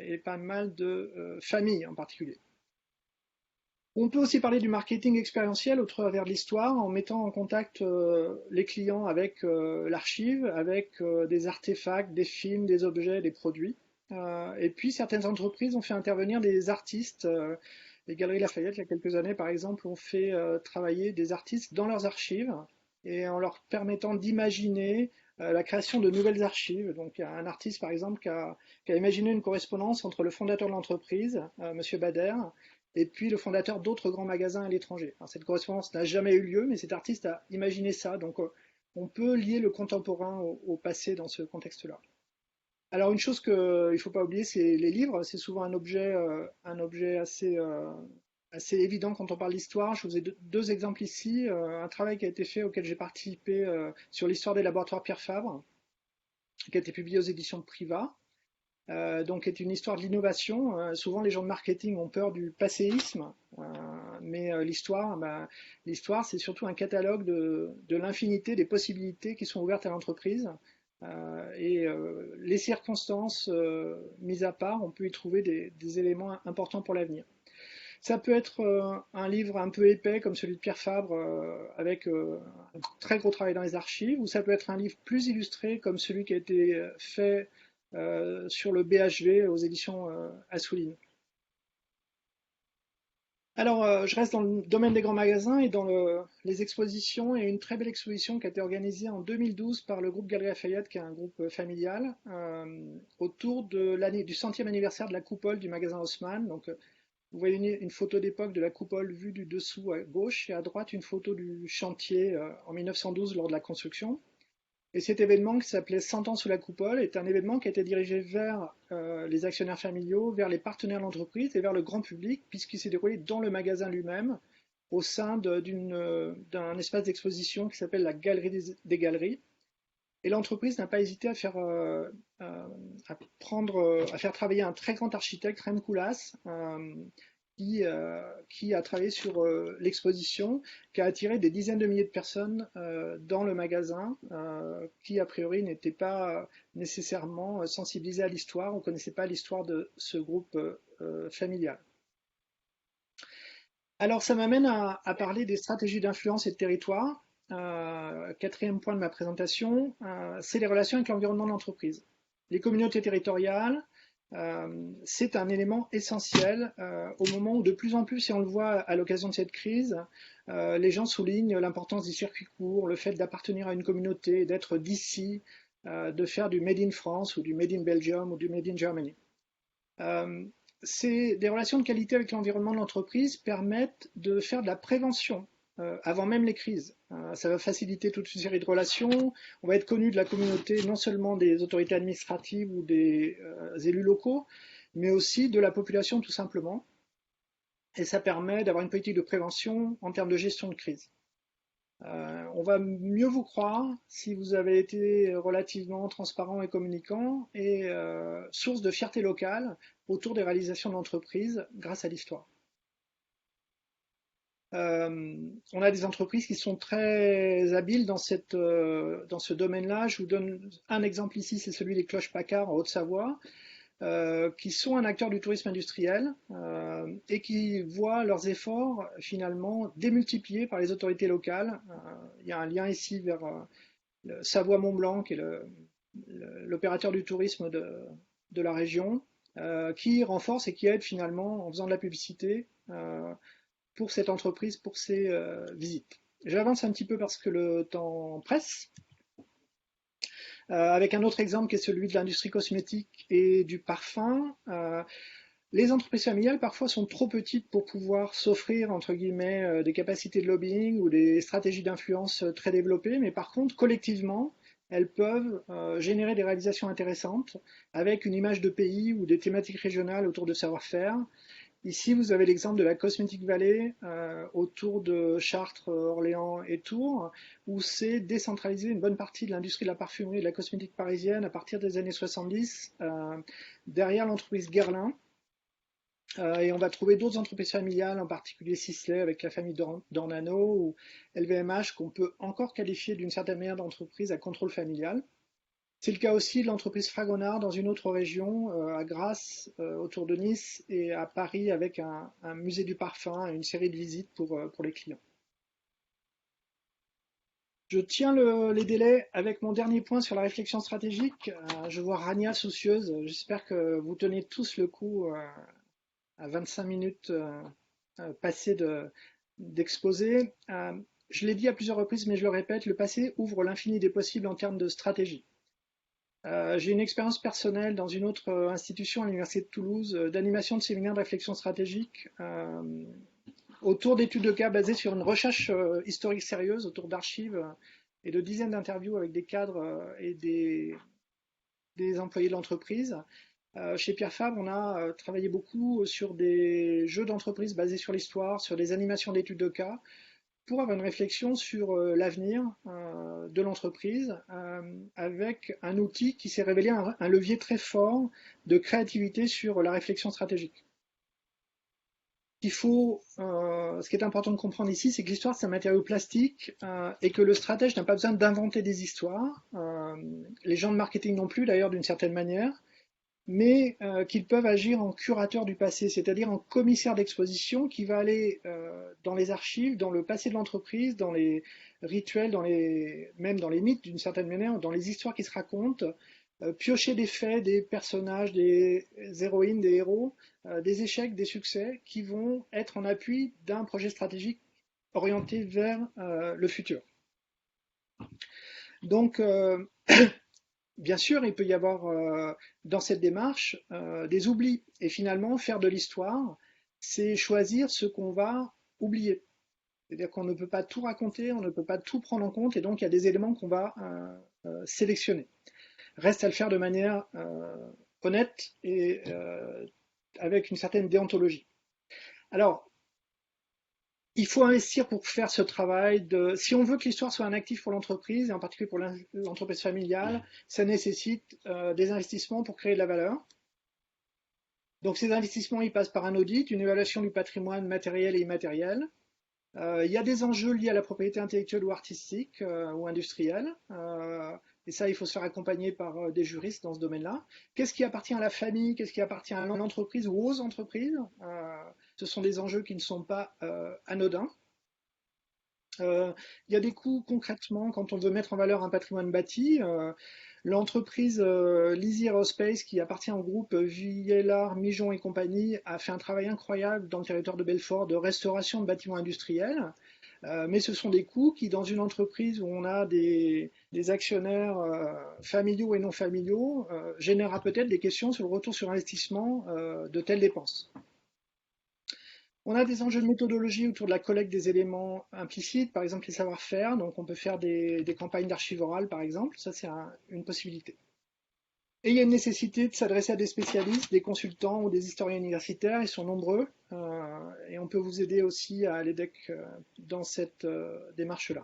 S2: et pas mal de familles en particulier. On peut aussi parler du marketing expérientiel au travers de l'histoire, en mettant en contact les clients avec l'archive, avec des artefacts, des films, des objets, des produits. Et puis certaines entreprises ont fait intervenir des artistes. Les Galeries Lafayette, il y a quelques années par exemple, ont fait travailler des artistes dans leurs archives et en leur permettant d'imaginer la création de nouvelles archives. Donc il y a un artiste par exemple qui a imaginé une correspondance entre le fondateur de l'entreprise, Monsieur Bader, et puis le fondateur d'autres grands magasins à l'étranger. Alors, cette correspondance n'a jamais eu lieu, mais cet artiste a imaginé ça. Donc on peut lier le contemporain au passé dans ce contexte-là. Alors une chose qu'il ne faut pas oublier, c'est les livres. C'est souvent un objet assez assez évident quand on parle d'histoire. Je vous ai deux exemples ici. Un travail qui a été fait auquel j'ai participé sur l'histoire des laboratoires Pierre Fabre, qui a été publié aux éditions de Priva. Donc est une histoire de l'innovation. Souvent les gens de marketing ont peur du passéisme, mais l'histoire, c'est surtout un catalogue de l'infinité des possibilités qui sont ouvertes à l'entreprise. Les circonstances mises à part, on peut y trouver des éléments importants pour l'avenir. Ça peut être un livre un peu épais comme celui de Pierre Fabre avec un très gros travail dans les archives, ou ça peut être un livre plus illustré comme celui qui a été fait sur le BHV aux éditions Assouline. Alors, je reste dans le domaine des grands magasins et dans les expositions, et une très belle exposition qui a été organisée en 2012 par le groupe Galeries Lafayette, qui est un groupe familial, autour du 100e anniversaire de la coupole du magasin Haussmann. Donc, vous voyez une photo d'époque de la coupole vue du dessous à gauche, et à droite une photo du chantier en 1912 lors de la construction. Et cet événement qui s'appelait 100 ans sous la coupole est un événement qui a été dirigé vers les actionnaires familiaux, vers les partenaires de l'entreprise et vers le grand public, puisqu'il s'est déroulé dans le magasin lui-même, au sein d'un espace d'exposition qui s'appelle la Galerie des Galeries. Et l'entreprise n'a pas hésité à faire travailler un très grand architecte, Rem Koolhaas, qui a travaillé sur l'exposition, qui a attiré des dizaines de milliers de personnes dans le magasin, qui a priori n'étaient pas nécessairement sensibilisés à l'histoire, on ne connaissait pas l'histoire de ce groupe familial. Alors ça m'amène à parler des stratégies d'influence et de territoire. Quatrième point de ma présentation, c'est les relations avec l'environnement de l'entreprise. Les communautés territoriales, c'est un élément essentiel au moment où de plus en plus, et on le voit à l'occasion de cette crise, les gens soulignent l'importance des circuits courts, le fait d'appartenir à une communauté, d'être d'ici, de faire du Made in France ou du Made in Belgium ou du Made in Germany. Des relations de qualité avec l'environnement de l'entreprise permettent de faire de la prévention avant même les crises. Ça va faciliter toute une série de relations. On va être connu de la communauté, non seulement des autorités administratives ou des élus locaux, mais aussi de la population tout simplement. Et ça permet d'avoir une politique de prévention en termes de gestion de crise. On va mieux vous croire si vous avez été relativement transparent et communicant et source de fierté locale autour des réalisations de l'entreprise grâce à l'histoire. On a des entreprises qui sont très habiles dans ce domaine-là. Je vous donne un exemple ici, c'est celui des Cloches Paccard en Haute-Savoie, qui sont un acteur du tourisme industriel et qui voient leurs efforts finalement démultipliés par les autorités locales. Il y a un lien ici vers Savoie-Mont-Blanc, qui est l'opérateur du tourisme de la région, qui renforce et qui aide finalement en faisant de la publicité pour cette entreprise, pour ses visites. J'avance un petit peu parce que le temps presse, avec un autre exemple qui est celui de l'industrie cosmétique et du parfum. Les entreprises familiales parfois sont trop petites pour pouvoir s'offrir entre guillemets des capacités de lobbying ou des stratégies d'influence très développées, mais par contre collectivement elles peuvent générer des réalisations intéressantes avec une image de pays ou des thématiques régionales autour de savoir-faire. Ici, vous avez l'exemple de la Cosmetic Valley autour de Chartres, Orléans et Tours, où c'est décentralisé une bonne partie de l'industrie de la parfumerie et de la cosmétique parisienne à partir des années 70, derrière l'entreprise Guerlain. Et on va trouver d'autres entreprises familiales, en particulier Sisley avec la famille Dornano ou LVMH, qu'on peut encore qualifier d'une certaine manière d'entreprise à contrôle familial. C'est le cas aussi de l'entreprise Fragonard dans une autre région, à Grasse, autour de Nice, et à Paris avec un musée du parfum et une série de visites pour les clients. Je tiens les délais avec mon dernier point sur la réflexion stratégique. Je vois Rania soucieuse. J'espère que vous tenez tous le coup à 25 minutes passées d'exposé. Je l'ai dit à plusieurs reprises, mais je le répète, le passé ouvre l'infini des possibles en termes de stratégie. J'ai une expérience personnelle dans une autre institution à l'Université de Toulouse d'animation de séminaires de réflexion stratégique autour d'études de cas basées sur une recherche historique sérieuse autour d'archives et de dizaines d'interviews avec des cadres et des employés de l'entreprise. Chez Pierre Fabre, on a travaillé beaucoup sur des jeux d'entreprise basés sur l'histoire, sur des animations d'études de cas, pour avoir une réflexion sur l'avenir de l'entreprise, avec un outil qui s'est révélé un levier très fort de créativité sur la réflexion stratégique. Ce qui est important de comprendre ici, c'est que l'histoire, c'est un matériau plastique et que le stratège n'a pas besoin d'inventer des histoires. Les gens de marketing non plus, d'ailleurs, d'une certaine manière, mais qu'ils peuvent agir en curateur du passé, c'est-à-dire en commissaire d'exposition qui va aller dans les archives, dans le passé de l'entreprise, dans les rituels, même dans les mythes d'une certaine manière, dans les histoires qui se racontent, piocher des faits, des personnages, des héroïnes, des héros, des échecs, des succès qui vont être en appui d'un projet stratégique orienté vers le futur. Donc, bien sûr, il peut y avoir dans cette démarche des oublis. Et finalement, faire de l'histoire, c'est choisir ce qu'on va oublier. C'est-à-dire qu'on ne peut pas tout raconter, on ne peut pas tout prendre en compte, et donc il y a des éléments qu'on va sélectionner. Reste à le faire de manière honnête et avec une certaine déontologie. Alors, il faut investir pour faire ce travail. Si on veut que l'histoire soit un actif pour l'entreprise, et en particulier pour l'entreprise familiale, ça nécessite des investissements pour créer de la valeur. Donc ces investissements, ils passent par un audit, une évaluation du patrimoine matériel et immatériel. Il y a des enjeux liés à la propriété intellectuelle ou artistique ou industrielle. Et ça, il faut se faire accompagner par des juristes dans ce domaine-là. Qu'est-ce qui appartient à la famille? Qu'est-ce qui appartient à l'entreprise ou aux entreprises? Ce sont des enjeux qui ne sont pas anodins. Il y a des coûts concrètement quand on veut mettre en valeur un patrimoine bâti. L'entreprise Lizzie Aerospace, qui appartient au groupe Viellard, Mijon et compagnie, a fait un travail incroyable dans le territoire de Belfort de restauration de bâtiments industriels. Mais ce sont des coûts qui, dans une entreprise où on a des actionnaires familiaux et non familiaux, générera peut-être des questions sur le retour sur investissement de telles dépenses. On a des enjeux de méthodologie autour de la collecte des éléments implicites, par exemple les savoir-faire, donc on peut faire des campagnes d'archives orales par exemple, ça c'est une possibilité. Et il y a une nécessité de s'adresser à des spécialistes, des consultants ou des historiens universitaires, ils sont nombreux, et on peut vous aider aussi à l'EDEC dans cette démarche-là.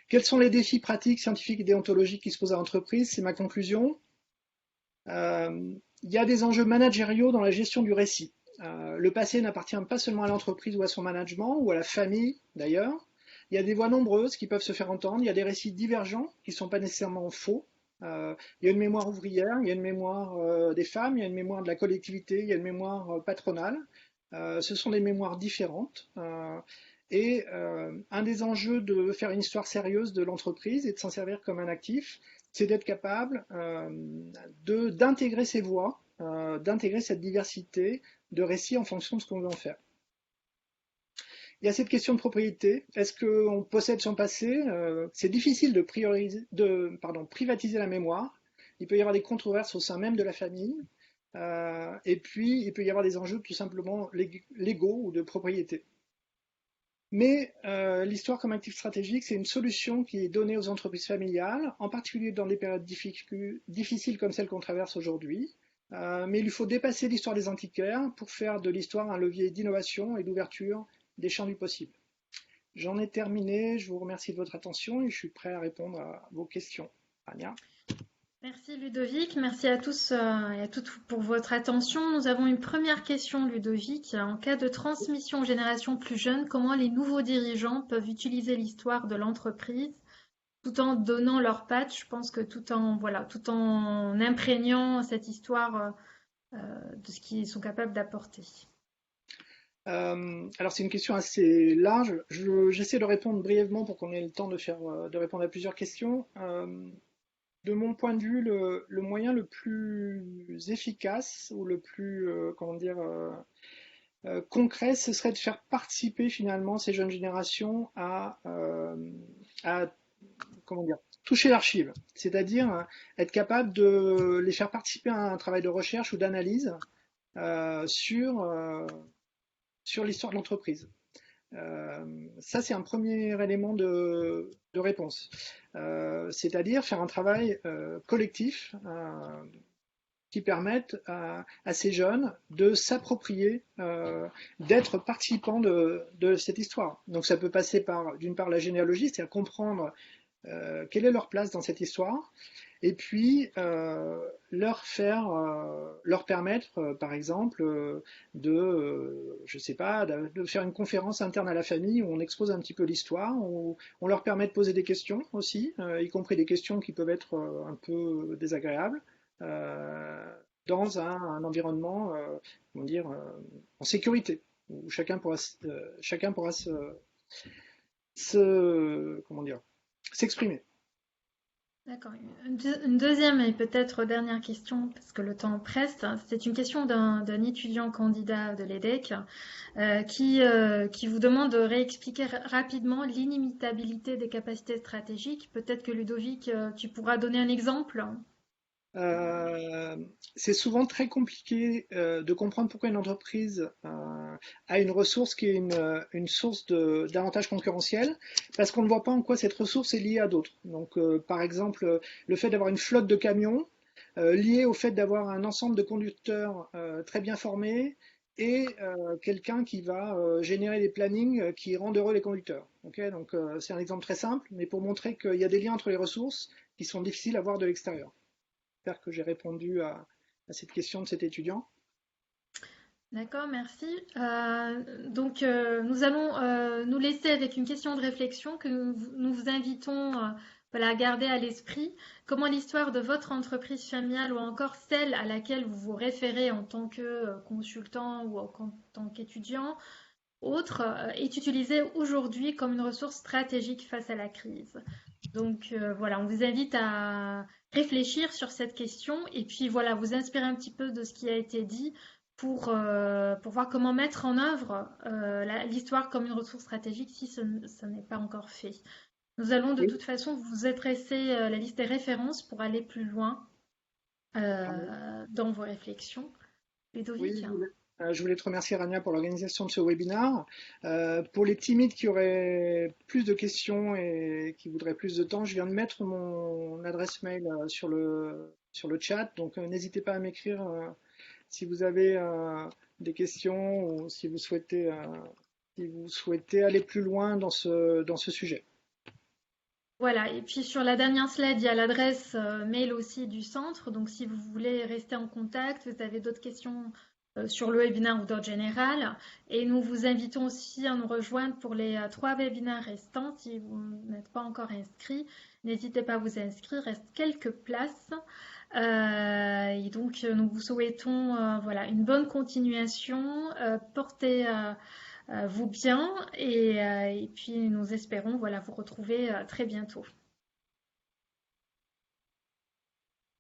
S2: Quels sont les défis pratiques, scientifiques et déontologiques qui se posent à l'entreprise? C'est ma conclusion. Il y a des enjeux managériaux dans la gestion du récit. Le passé n'appartient pas seulement à l'entreprise ou à son management, ou à la famille d'ailleurs. Il y a des voix nombreuses qui peuvent se faire entendre, il y a des récits divergents qui ne sont pas nécessairement faux. Il y a une mémoire ouvrière, il y a une mémoire des femmes, il y a une mémoire de la collectivité, il y a une mémoire patronale. Ce sont des mémoires différentes. Et un des enjeux de faire une histoire sérieuse de l'entreprise et de s'en servir comme un actif, c'est d'être capable d'intégrer ces voix, d'intégrer cette diversité de récits en fonction de ce qu'on veut en faire. Il y a cette question de propriété. Est-ce qu'on possède son passé? C'est difficile de privatiser la mémoire. Il peut y avoir des controverses au sein même de la famille. Et puis, il peut y avoir des enjeux tout simplement légaux ou de propriété. Mais l'histoire comme actif stratégique, c'est une solution qui est donnée aux entreprises familiales, en particulier dans des périodes difficiles comme celles qu'on traverse aujourd'hui. Mais il lui faut dépasser l'histoire des antiquaires pour faire de l'histoire un levier d'innovation et d'ouverture des champs du possible. J'en ai terminé, je vous remercie de votre attention et je suis prêt à répondre à vos questions. Rania.
S1: Merci Ludovic, merci à tous et à toutes pour votre attention. Nous avons une première question, Ludovic. En cas de transmission aux générations plus jeunes, comment les nouveaux dirigeants peuvent utiliser l'histoire de l'entreprise tout en donnant leur patte, je pense que tout en imprégnant cette histoire de ce qu'ils sont capables d'apporter.
S2: Alors c'est une question assez large. J'essaie de répondre brièvement pour qu'on ait le temps de répondre à plusieurs questions. De mon point de vue, le moyen le plus efficace ou le plus concret, ce serait de faire participer finalement ces jeunes générations à toucher l'archive, c'est-à-dire être capable de les faire participer à un travail de recherche ou d'analyse sur l'histoire de l'entreprise. Ça, c'est un premier élément de réponse. C'est-à-dire faire un travail collectif qui permettent à ces jeunes de s'approprier, d'être participants de cette histoire. Donc ça peut passer par, d'une part, la généalogie, c'est-à-dire comprendre quelle est leur place dans cette histoire, et puis leur permettre, par exemple, je sais pas, de faire une conférence interne à la famille où on expose un petit peu l'histoire, où on leur permet de poser des questions aussi, y compris des questions qui peuvent être un peu désagréables, dans un environnement, comment dire, en sécurité, où chacun pourra comment dire, s'exprimer.
S1: D'accord. Une deuxième et peut-être dernière question, parce que le temps presse. C'est une question d'un étudiant candidat de l'EDEC qui vous demande de réexpliquer rapidement l'inimitabilité des capacités stratégiques. Peut-être que Ludovic, tu pourras donner un exemple.
S2: C'est souvent très compliqué de comprendre pourquoi une entreprise a une ressource qui est une source d'avantage concurrentiel, parce qu'on ne voit pas en quoi cette ressource est liée à d'autres. Donc, par exemple, le fait d'avoir une flotte de camions lié au fait d'avoir un ensemble de conducteurs très bien formés et quelqu'un qui va générer des plannings qui rendent heureux les conducteurs. Okay, donc, c'est un exemple très simple, mais pour montrer qu'il y a des liens entre les ressources qui sont difficiles à voir de l'extérieur. J'espère que j'ai répondu à cette question de cet étudiant.
S1: D'accord, merci. Donc, nous allons nous laisser avec une question de réflexion que nous vous invitons à garder à l'esprit. Comment l'histoire de votre entreprise familiale ou encore celle à laquelle vous vous référez en tant que consultant ou en tant qu'étudiant, autre, est utilisée aujourd'hui comme une ressource stratégique face à la crise. Donc voilà, on vous invite à réfléchir sur cette question et puis voilà, vous inspirer un petit peu de ce qui a été dit pour voir comment mettre en œuvre l'histoire comme une ressource stratégique si ce n'est pas encore fait. Nous allons de toute façon vous adresser la liste des références pour aller plus loin dans vos réflexions. Ludovic.
S2: Oui, je voulais te remercier, Rania, pour l'organisation de ce webinaire. Pour les timides qui auraient plus de questions et qui voudraient plus de temps, je viens de mettre mon adresse mail sur le chat, donc n'hésitez pas à m'écrire si vous avez des questions ou si vous souhaitez aller plus loin dans ce sujet.
S1: Voilà, et puis sur la dernière slide, il y a l'adresse mail aussi du centre, donc si vous voulez rester en contact, vous avez d'autres questions sur le webinaire ou d'ordre général. Et nous vous invitons aussi à nous rejoindre pour les 3 webinaires restants. Si vous n'êtes pas encore inscrit, n'hésitez pas à vous inscrire. Il reste quelques places. Et donc, nous vous souhaitons une bonne continuation. Portez-vous bien. Et puis, nous espérons vous retrouver très bientôt.